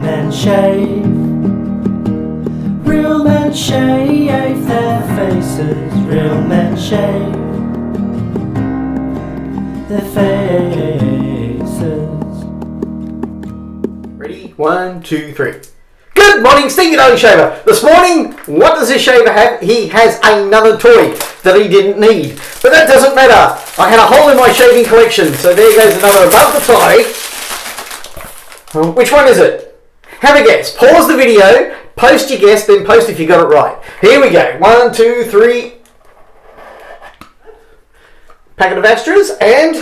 men shave. Real men shave their faces. Real men shave their faces. Ready? 1, 2, 3. Good morning, Stinky Nose Shaver. This morning, what does this shaver have? He has another toy that he didn't need. But that doesn't matter. I had a hole in my shaving collection, so there goes another above the tie. Which one is it? Have a guess. Pause the video, post your guess, then post if you got it right. Here we go. 1, 2, 3. Packet of Astras, and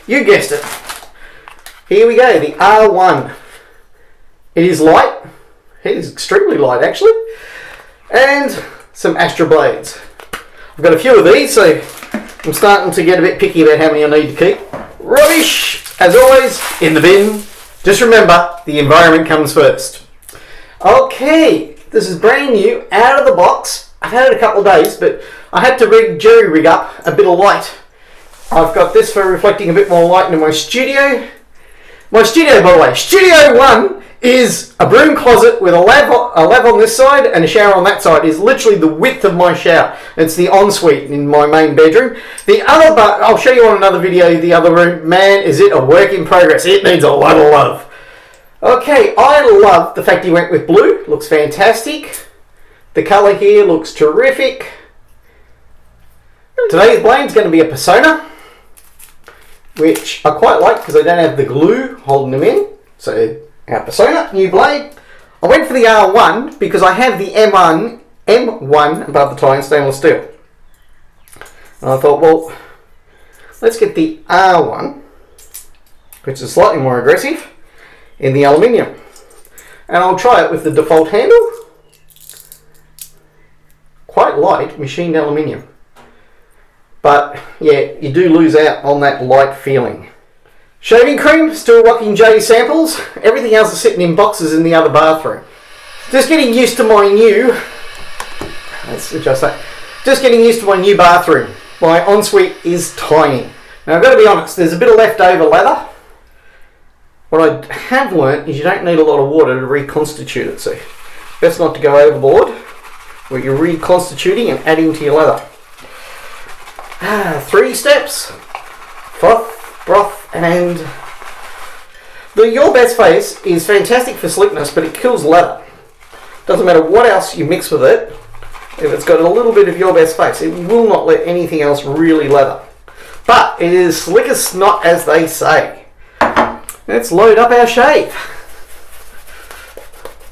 you guessed it. Here we go, the R1. It is light. It is extremely light, actually. And some Astra blades. I've got a few of these, so I'm starting to get a bit picky about how many I need to keep. Rubbish, as always, in the bin. Just remember, the environment comes first. Okay, this is brand new, out of the box. I've had it a couple of days, but I had to jerry rig up a bit of light. I've got this for reflecting a bit more light into my studio. My studio, by the way, Studio 1 is a broom closet with a lav on this side and a shower on that side. It is literally the width of my shower. It's the ensuite in my main bedroom. The other, but I'll show you on another video, the other room. Man, is it a work in progress. It needs a lot of love. Okay, I love the fact he went with blue. Looks fantastic. The colour here looks terrific. Today's blade's going to be a Persona, which I quite like because I don't have the glue holding them in. So our Persona, new blade. I went for the R1 because I have the M1 above the tie in stainless steel. And I thought, well, let's get the R1, which is slightly more aggressive, in the aluminium. And I'll try it with the default handle. Quite light, machined aluminium. But yeah, you do lose out on that light feeling. Shaving cream, still rocking J samples. Everything else is sitting in boxes in the other bathroom. Just getting used to my new, let's adjust that. Just getting used to my new bathroom. My ensuite is tiny. Now I've got to be honest, there's a bit of leftover lather. What I have learnt is you don't need a lot of water to reconstitute it, so best not to go overboard where you're reconstituting and adding to your lather. 3 steps. Froth, broth, and your best face is fantastic for slickness, but it kills lather. Doesn't matter what else you mix with it, if it's got a little bit of your best face, it will not let anything else really lather. But it is slick as snot, as they say. Let's load up our shave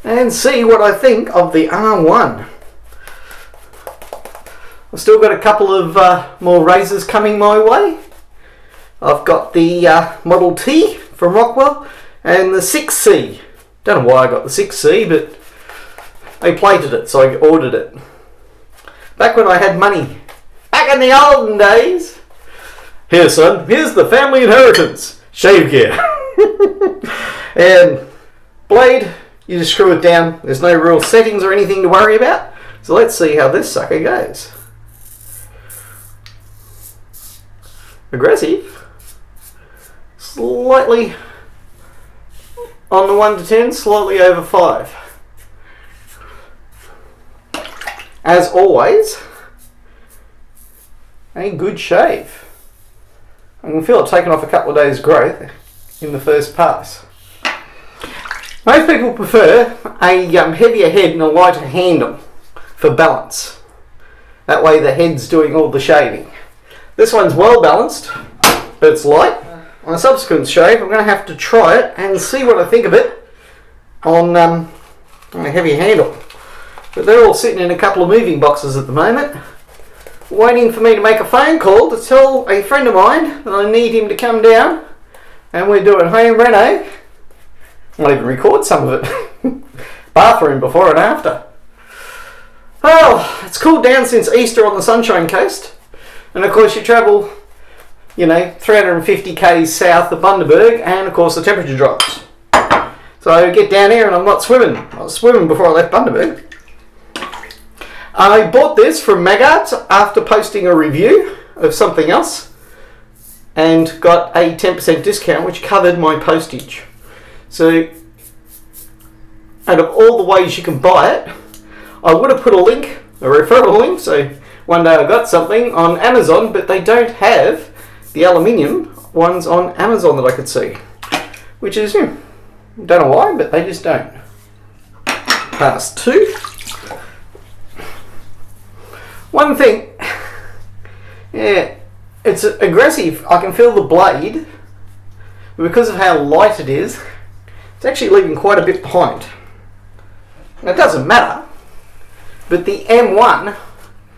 and see what I think of the R1. I've still got a couple of more razors coming my way. I've got the Model T from Rockwell and the 6C. Don't know why I got the 6C, but they plated it, so I ordered it. Back when I had money. Back in the olden days. Here, son, here's the family inheritance. Shave gear. And blade, you just screw it down. There's no real settings or anything to worry about. So let's see how this sucker goes. Aggressive. Slightly on the 1 to 10, slightly over 5. As always, a good shave. I can feel it taking off a couple of days' growth in the first pass. Most people prefer a heavier head and a lighter handle for balance. That way the head's doing all the shaving. This one's well balanced, but it's light. On a subsequent shave, I'm going to have to try it and see what I think of it on a heavy handle. But they're all sitting in a couple of moving boxes at the moment, waiting for me to make a phone call to tell a friend of mine that I need him to come down and we're doing home reno. I'll even record some of it. Bathroom before and after. Well, it's cooled down since Easter on the Sunshine Coast. And of course you travel, 350 k's south of Bundaberg, and of course the temperature drops. So I get down here and I'm not swimming. I was swimming before I left Bundaberg. I bought this from Magarts after posting a review of something else and got a 10% discount which covered my postage. So out of all the ways you can buy it, I would have put a link, a referral link, so one day I got something on Amazon, but they don't have the aluminium ones on Amazon that I could see. Which is, don't know why, but they just don't. Pass 2. One thing, yeah, it's aggressive. I can feel the blade, but because of how light it is, it's actually leaving quite a bit behind. Now, it doesn't matter, but the M1,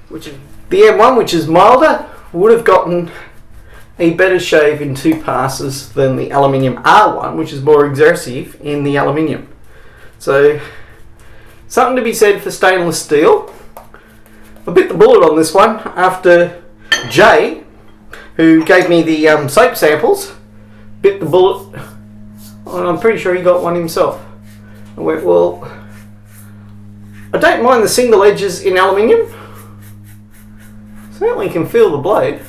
which is milder, would have gotten a better shave in 2 passes than the aluminium R1, which is more aggressive in the aluminium. So, something to be said for stainless steel. I bit the bullet on this one after Jay, who gave me the soap samples, bit the bullet, and I'm pretty sure he got one himself. I went, well, I don't mind the single edges in aluminium. Certainly can feel the blade.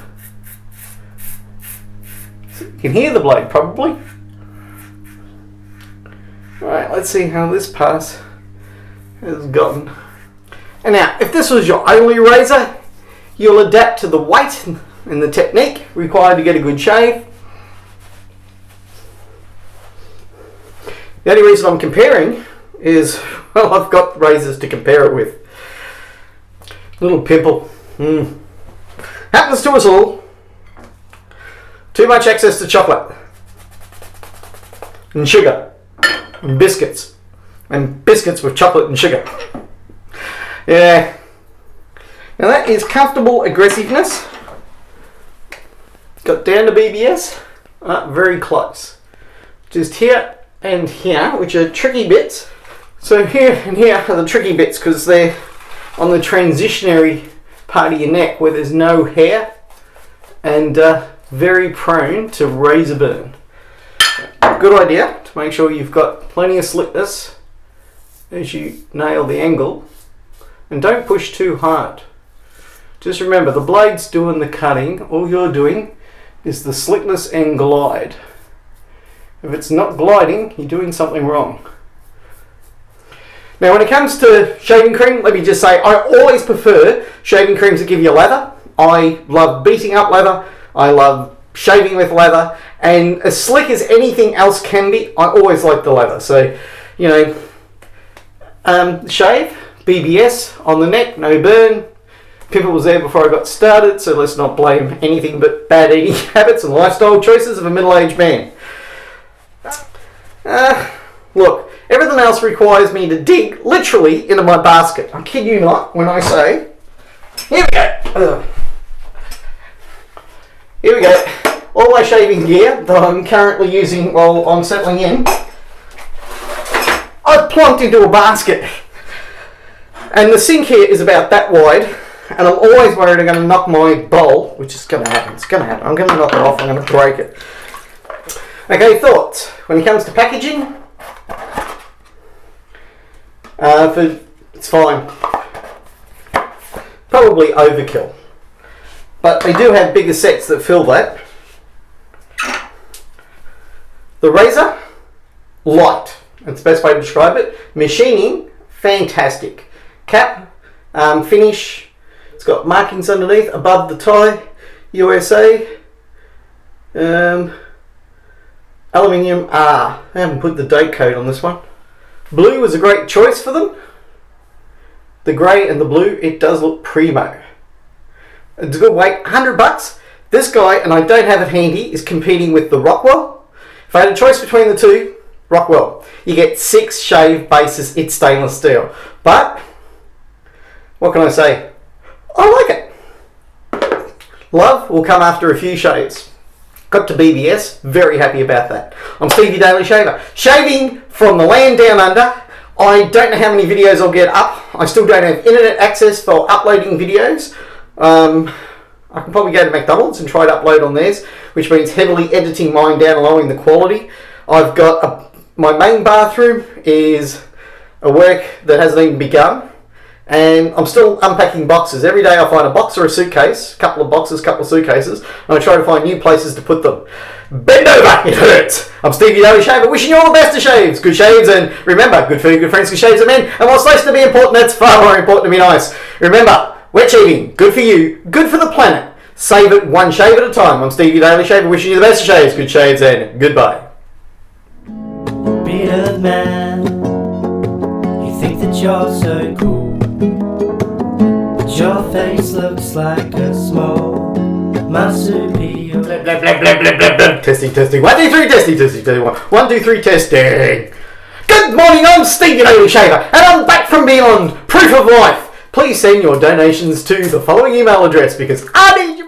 You can hear the blade probably. Alright, let's see how this pass has gotten. And now, if this was your only razor, you'll adapt to the weight and the technique required to get a good shave. The only reason I'm comparing is, well, I've got razors to compare it with. Little pimple. Happens to us all. Too much access to chocolate. And sugar. And biscuits. And biscuits with chocolate and sugar. Yeah. Now that is comfortable aggressiveness. Got down to BBS. Very close. Just here and here, which are tricky bits. So here and here are the tricky bits because they're on the transitionary part of your neck where there's no hair and very prone to razor burn. Good idea to make sure you've got plenty of slickness as you nail the angle, and don't push too hard. Just remember, the blade's doing the cutting. All you're doing is the slickness and glide. If it's not gliding, you're doing something wrong. Now when it comes to shaving cream, let me just say I always prefer shaving creams that give you lather. I love beating up lather. I love shaving with lather. And as slick as anything else can be, I always like the lather. So, shave, BBS on the neck, no burn. Pimple was there before I got started, so let's not blame anything but bad eating habits and lifestyle choices of a middle-aged man. Look, everything else requires me to dig literally into my basket. I kid you not when I say, here we go. Here we go. All my shaving gear that I'm currently using while I'm settling in, I've plonked into a basket. And the sink here is about that wide, and I'm always worried I'm going to knock my bowl, which is going to happen. It's going to happen. I'm going to knock it off. I'm going to break it. Okay, thoughts. When it comes to packaging, it's fine. Probably overkill. But they do have bigger sets that fill that. The razor, light. That's the best way to describe it. Machining, fantastic. Cap, finish. It's got markings underneath, above the tie. USA. Aluminium R. I haven't put the date code on this one. Blue was a great choice for them. The grey and the blue, it does look primo. It's a good weight, $100. This guy, and I don't have it handy, is competing with the Rockwell. If I had a choice between the two, Rockwell. You get 6 shave bases, it's stainless steel. But, what can I say? I like it. Love will come after a few shaves. Got to BBS, very happy about that. I'm Stevie Daily Shaver. Shaving from the land down under. I don't know how many videos I'll get up. I still don't have internet access for uploading videos. I can probably go to McDonald's and try to upload on theirs, which means heavily editing mine down and lowering the quality. I've got my main bathroom is a work that hasn't even begun, And I'm still unpacking boxes. Every day I find a box or a suitcase, couple of boxes, couple of suitcases, and I try to find new places to put them. Bend over, it hurts. I'm Stevie Daily Shaver, wishing you all the best of shaves. Good shaves, and remember, good food, good friends, good shaves are men. And whilst nice to be important, that's far more important to be nice. Remember, wet shaving, good for you, good for the planet. Save it one shave at a time. I'm Stevie Daily Shaver, wishing you the best of shaves. Good shaves, and goodbye. Bearded man, you think that you're so cool, but your face looks like a small marsupial. Blah, blah, blah, blah, blah, blah, blah. Testing, testing. 1, 2, 3, testing, testing, testing. 1, 2, 3, testing. Good morning, I'm Stevie Daily Shaver, and I'm back from beyond. Proof of life. Please send your donations to the following email address because I need